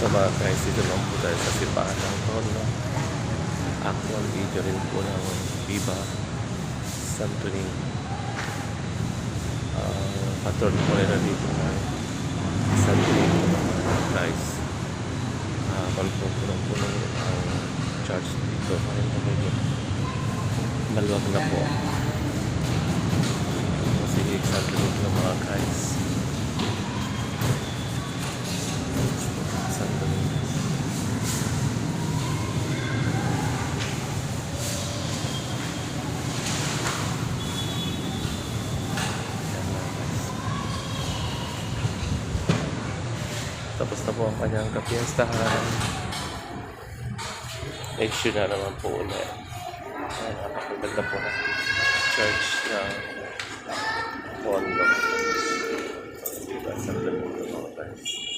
Ito mga guys, dito lang po tayo sa Sipaan ng Tondo. Actual video rin po ng Viva Santo Niño. Patron po nila dito ng Santo Niño mga guys. Punong-punong ang church dito. Maluwag na po. Kasi Santo Niño mga guys. Santo Niño. Tapos na po ang kanyang kapiyastahan. Next year na naman po ulit. Napakaganda po ng church ng Tondo. Diba? Sa mga guys.